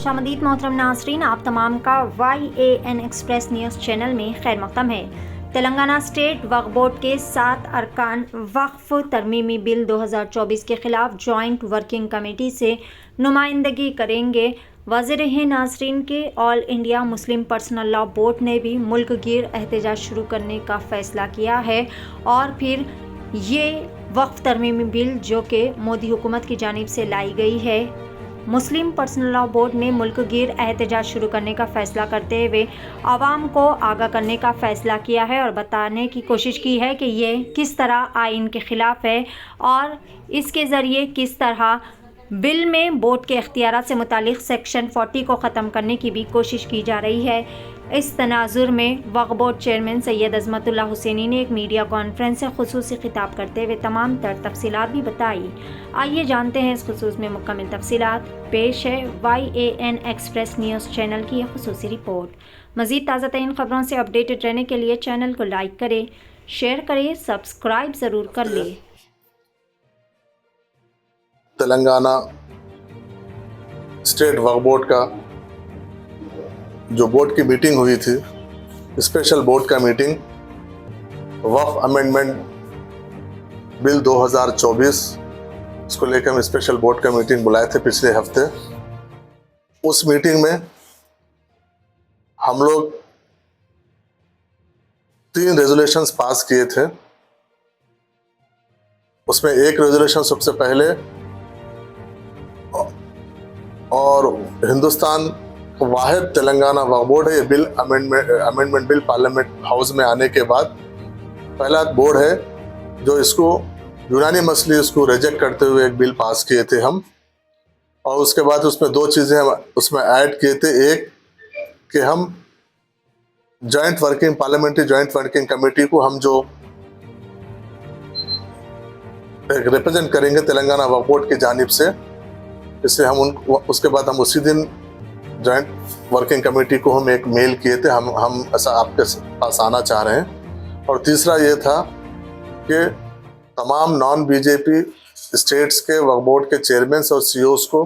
खुशामदीद मोहतरम नाज़रीन, आप तमाम का YAN एक्सप्रेस न्यूज़ चैनल में खैर मक़दम है। तेलंगाना स्टेट वक्फ बोर्ड के 7 अरकान वक्फ तरमीमी बिल 2024 के ख़िलाफ़ जॉइंट वर्किंग कमेटी से नुमाइंदगी करेंगे। वज़ीर है नाज़रीन के all India Muslim personal law board ने भी मुल्क गिर एहतजाज शुरू करने का फ़ैसला किया है और फिर ये वक्फ तरमीमी बिल जो कि मोदी हुकूमत की जानिब से लाई गई है, मुस्लिम पर्सनल लॉ बोर्ड ने मुल्क गिर एहतजाज शुरू करने का फ़ैसला करते हुए आवाम को आगाह करने का फ़ैसला किया है और बताने की कोशिश की है कि ये किस तरह आइन के ख़िलाफ़ है और इसके ज़रिए किस तरह बिल में बोर्ड के इख्तियारात से मुतालिक सेक्शन 40 को ख़त्म करने की भी कोशिश की जा रही है। इस तनाजुर में वक्फ बोर्ड चेयरमैन सैयद अज़मतुल्लाह हुसैनी ने एक मीडिया कॉन्फ्रेंस से खुसूसी खिताब करते हुए तमाम तर तफसीलात भी बताई। आइए जानते हैं इस खुसूस में मुकम्मल तफसीलात। पेश है YAN एक्सप्रेस न्यूज़ चैनल की यह खुसूसी रिपोर्ट। मज़ीद ताज़ा तरीन ख़बरों से अपडेटेड रहने के लिए चैनल को लाइक करें, शेयर करें, सब्सक्राइब ज़रूर कर लें। तेलंगाना स्टेट वक्फ बोर्ड का जो बोर्ड की मीटिंग हुई थी, स्पेशल बोर्ड का मीटिंग वक्फ अमेंडमेंट बिल 2024 इसको लेकर हम स्पेशल बोर्ड का मीटिंग बुलाए थे पिछले हफ्ते। उस मीटिंग में हम लोग 3 रेजोल्यूशंस पास किए थे। उसमें एक रेजोल्यूशन सबसे पहले और हिंदुस्तान वाहिद तेलंगाना वक्फ बोर्ड है, ये bill amendment bill parliament house में आने के बाद पहला बोर्ड है जो इसको यूनानी मसले इसको रिजेक्ट करते हुए एक बिल पास किए थे हम। और उसके बाद उसमें 2 चीज़ें हम उसमें ऐड किए थे। एक कि हम पार्लियामेंट्री जॉइंट वर्किंग कमेटी को हम जो रिप्रेजेंट करेंगे तेलंगाना वक्फ बोर्ड की जानिब से, इसलिए हम उसके बाद हम उसी दिन जॉइंट वर्किंग कमेटी को हम एक मेल किए थे, हम ऐसा आपके पास आना चाह रहे हैं। और तीसरा ये था कि तमाम नॉन बीजेपी स्टेट्स के वक्फ बोर्ड के चेयरमैन और CEOs को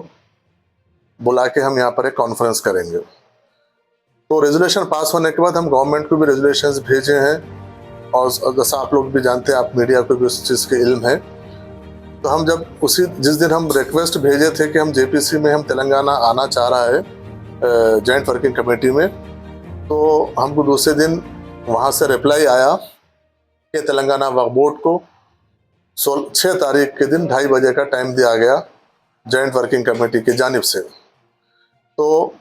बुला के हम यहाँ पर एक कॉन्फ्रेंस करेंगे। तो रेजोल्यूशन पास होने के बाद हम गवर्नमेंट को भी रेजोल्यूशंस भेजे हैं और जैसा आप लोग भी जानते हैं, आप मीडिया को भी उस चीज़ के इल्म है। तो हम जब जिस दिन हम रिक्वेस्ट भेजे थे कि हम JPC में हम तेलंगाना आना चाह रहा है जॉइंट वर्किंग कमेटी में, तो हमको दूसरे दिन वहाँ से रिप्लाई आया कि तेलंगाना वक्फ बोर्ड को 6 तारीख के दिन 2:30 बजे का टाइम दिया गया जॉइंट वर्किंग कमेटी की जानिब से। तो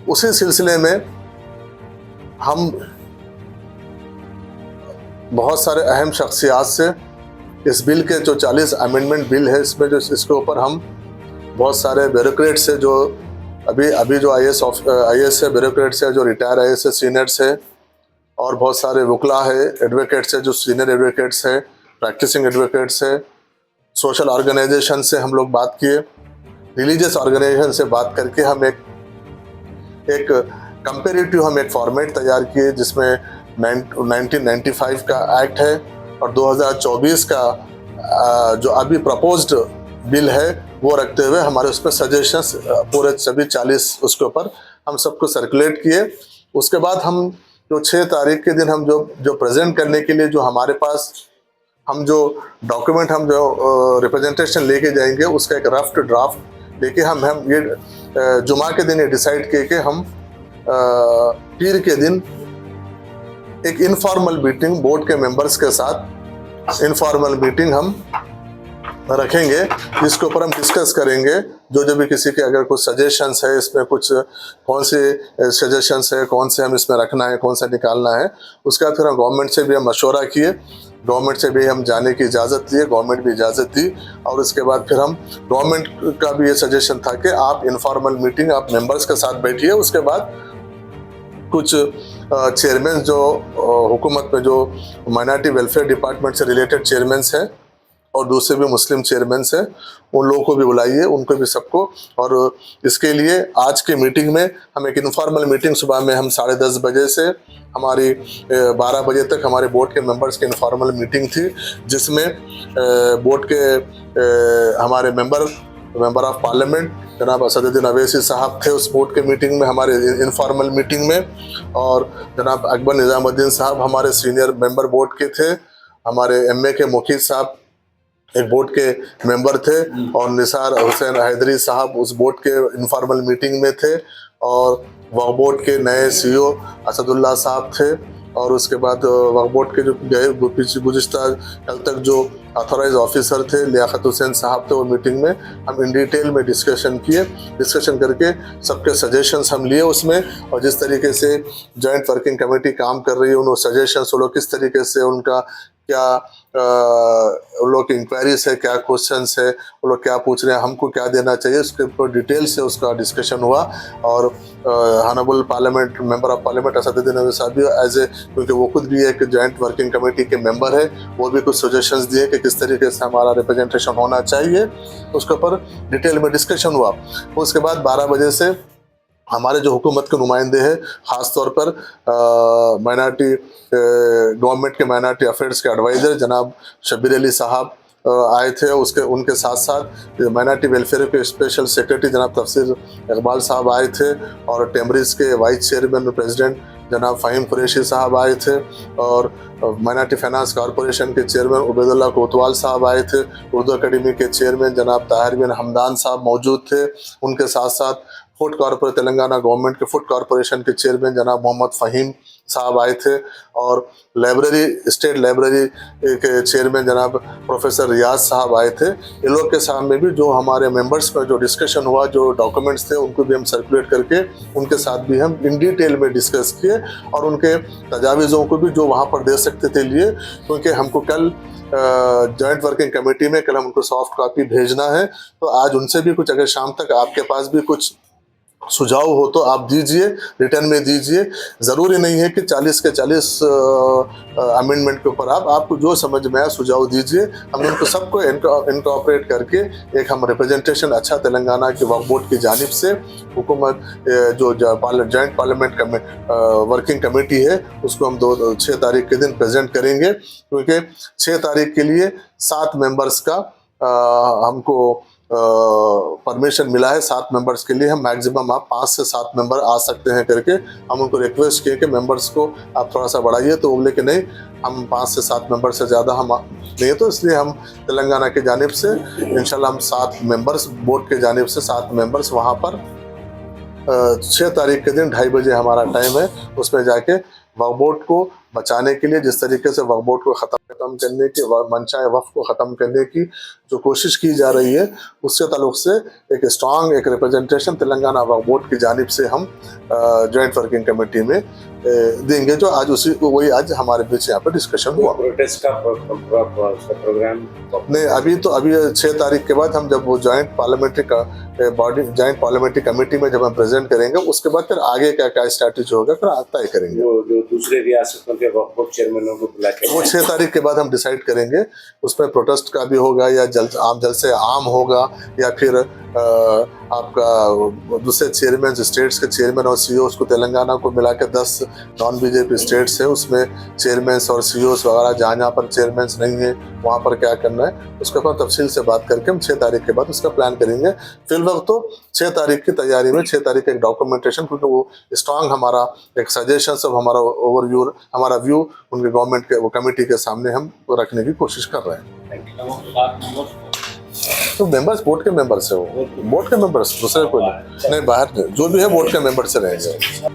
उसी सिलसिले में हम बहुत सारे अहम शख्सियात से इस बिल के जो 40 अमेंडमेंट बिल है, इसमें जो इसके ऊपर हम बहुत सारे ब्यूरोक्रेट्स है जो अभी जो IAS है, ब्यूरोक्रेट्स है जो रिटायर IAS है, सीनियर्स है, और बहुत सारे वकला है, एडवोकेट्स है जो सीनियर एडवोकेट्स है, प्रैक्टिसिंग एडवोकेट्स है, सोशल ऑर्गेनाइजेशन से हम लोग बात किए, रिलीजियस ऑर्गेनाइजेशन से बात करके हम एक कंपेरेटिव हम एक फॉर्मेट तैयार किए जिसमें 1995 का एक्ट है और 2024 का जो अभी प्रपोज्ड बिल है वो रखते हुए हमारे उस पर सजेशंस पूरे सभी 40 उसके ऊपर हम सबको सर्कुलेट किए। उसके बाद हम जो 6 तारीख के दिन हम जो प्रेजेंट करने के लिए जो हमारे पास हम जो डॉक्यूमेंट हम जो रिप्रेजेंटेशन लेके जाएंगे उसका एक रफ ड्राफ्ट लेके हम ये जुमा के दिन ये डिसाइड किए कि हम पीर के दिन एक इनफॉर्मल मीटिंग बोर्ड के मेंबर्स के साथ इनफॉर्मल मीटिंग हम रखेंगे, जिसके ऊपर हम डिस्कस करेंगे जो भी किसी के अगर कुछ सजेशंस है, इसमें कुछ कौन से सजेशंस है, कौन से हम इसमें रखना है, कौन सा निकालना है। उसके बाद फिर हम गवर्नमेंट से भी हम मशवरा किए, गवर्नमेंट से भी हम जाने की इजाज़त लिए, गवर्नमेंट भी इजाज़त दी। और उसके बाद फिर हम गवर्नमेंट का भी ये सजेशन था कि आप इनफॉर्मल मीटिंग आप मेंबर्स के साथ बैठिए। उसके बाद कुछ चेयरमैन जो हुकूमत में जो माइनॉरिटी वेलफेयर डिपार्टमेंट से रिलेटेड चेयरमैन्स हैं और दूसरे भी मुस्लिम चेयरमैन्स हैं, उन लोगों को भी बुलाइए, उनको भी सबको। और इसके लिए आज के मीटिंग में हम एक इनफॉर्मल मीटिंग सुबह में हम 10:30 बजे से हमारी 12 बजे तक हमारे बोर्ड के मेंबर्स की इनफॉर्मल मीटिंग थी, जिसमें बोर्ड के हमारे मेंबर ऑफ पार्लियामेंट जनाब असदुद्दीन अवैसी साहब थे उस बोर्ड के मीटिंग में, हमारे इनफॉर्मल मीटिंग में, और जनाब अकबर निज़ामुद्दीन साहब हमारे सीनियर मेंबर बोर्ड के थे, हमारे MA के मुखीद साहब एक बोर्ड के मेंबर थे, और निसार हुसैन हैदरी साहब उस बोर्ड के इनफॉर्मल मीटिंग में थे, और वक्फ बोर्ड के नए CEO असदुल्ला साहब थे, और उसके बाद वक्फ बोर्ड के जो गए गुज़िश्ता कल तक जो ऑथोराइज ऑफिसर थे लियाकत हुसैन साहब थे, वो मीटिंग में हम इन डिटेल में डिस्कशन किए। डिस्कशन करके सबके सजेशंस हम लिए उसमें, और जिस तरीके से जॉइंट वर्किंग कमेटी काम कर रही है उन सजेशंस वो लोग किस तरीके से उनका क्या उन लोग की इंक्वायरीज है, क्या क्वेश्चंस है, वो लोग क्या पूछ रहे हैं, हमको क्या देना चाहिए, उसके ऊपर डिटेल से उसका डिस्कशन हुआ। और honourable parliament member of parliament Asaduddin Owaisi साहब भी एज ए, क्योंकि वो खुद भी एक जॉइंट वर्किंग कमेटी के मेंबर है, वो भी कुछ सजेशंस दिए कि किस तरीके से हमारा रिप्रेजेंटेशन होना चाहिए, उसके ऊपर डिटेल में डिस्कशन हुआ। उसके बाद 12 बजे से हमारे जो हुकूमत के नुमाइंदे हैं, ख़ास तौर पर माइनॉरिटी गवर्नमेंट के माइनॉरिटी अफेयर्स के एडवाइज़र जनाब शब्बीर अली साहब आए थे, उनके साथ साथ माइनॉरिटी वेलफेयर के स्पेशल सेक्रेटरी जनाब तफसीर इकबाल साहब आए थे, और टेमरिस के वाइस चेयरमैन प्रेसिडेंट जनाब फ़हीम कुरैशी साहब आए थे, और माइनॉरिटी फाइनेंस कॉरपोरेशन के चेयरमैन उबैदुल्लाह कोतवाल साहब आए थे, उर्दू अकेडमी के चेयरमैन जनाब ताहिर बिन हमदान साहब मौजूद थे, उनके साथ साथ फूड कॉरपोरेशन तेलंगाना गवर्नमेंट के फूड कॉरपोरेशन के चेयरमैन जनाब मोहम्मद फ़हीम साहब आए थे, और लाइब्रेरी स्टेट लाइब्रेरी के चेयरमैन जनाब प्रोफेसर रियाज साहब आए थे। इन लोग के सामने भी जो हमारे मेंबर्स का जो डिस्कशन हुआ, जो डॉक्यूमेंट्स थे उनको भी हम सर्कुलेट करके उनके साथ भी हम इन डिटेल में डिस्कस किए, और उनके तजावीज़ों को भी जो वहाँ पर दे सकते थे लिए, क्योंकि हमको कल जॉइंट वर्किंग कमेटी में कल हम उनको सॉफ्ट कॉपी भेजना है, तो आज उनसे भी कुछ अगर शाम तक आपके पास भी कुछ सुझाव हो तो आप दीजिए, रिटर्न में दीजिए। ज़रूरी नहीं है कि 40 के 40 अमेंडमेंट के ऊपर आपको जो समझ में आया सुझाव दीजिए, हम उनको सबको इनकॉर्पोरेट करके एक हम रिप्रेजेंटेशन अच्छा तेलंगाना के वक्फ बोर्ड की जानिब से हुकूमत जो जॉइंट पार्लियामेंट वर्किंग कमेटी है उसको हम 6 तारीख के दिन प्रेजेंट करेंगे, क्योंकि 6 तारीख के लिए 7 मेंबर्स का हमको परमिशन मिला है। 7 मेंबर्स के लिए हम मैक्सिमम आप 5 से 7 मेंबर आ सकते हैं करके हम उनको रिक्वेस्ट किए कि मेंबर्स को आप थोड़ा सा बढ़ाइए, तो वो बोले कि नहीं हम 5 से 7 मेंबर से ज़्यादा हम नहीं, तो इसलिए हम तेलंगाना की जानिब से इंशाल्लाह हम 7 मेंबर्स बोर्ड के जानिब से 7 मेंबर्स वहाँ पर 6 तारीख के दिन 2:30 बजे हमारा टाइम है, उसमें जाके वक्फ बोर्ड को बचाने के लिए, जिस तरीके से वक्फ बोर्ड को ख़त्म करने की, मंशा वक्फ को ख़त्म करने की जो कोशिश की जा रही है, उसके ताल्लुक से एक स्ट्रांग एक रिप्रेजेंटेशन तेलंगाना वक्फ बोर्ड की जानिब से हम जॉइंट वर्किंग कमेटी में देंगे, जो आज वही आज हमारे बीच यहाँ पर डिस्कशन हुआ। प्रोटेस्ट का प्रोग्राम नहीं, अभी 6 तारीख के बाद हम जब वो जॉइंट पार्लियामेंट्री कमेटी में जब हम प्रेजेंट करेंगे, उसके बाद फिर आगे क्या स्ट्रैटेजी होगा फिर तय करेंगे। वो जो दूसरे रियासतों के वक्फ बोर्ड चेयरमैनों को बुला के वो 6 तारीख के बाद हम डिसाइड करेंगे, उसमें प्रोटेस्ट का भी होगा या जलसे आम होगा, या फिर आपका दूसरे चेयरमैन स्टेट्स के चेयरमैन और CEOs को तेलंगाना को मिला के 10 नॉन BJP स्टेट्स है, उसमें चेयरमैन्स और CEOs वगैरह जहाँ पर चेयरमैन्स नहीं है वहाँ पर क्या करना है उसके ऊपर तफसील से बात करके हम 6 तारीख के बाद उसका प्लान करेंगे। फिलहाल तो 6 तारीख की तैयारी में 6 तारीख एक डॉक्यूमेंटेशन, क्योंकि वो स्ट्रांग हमारा एक सजेशन सब हमारा ओवरव्यू हमारा व्यू उनके गवर्नमेंट के वो कमेटी के सामने हम रखने की कोशिश कर रहे हैं। तो मेंबर्स बोर्ड के मेंबर्स है, वो बोर्ड के मेंबर्स, दूसरे कोई नहीं, बाहर जो भी है बोर्ड के मेंबर से रहेंगे।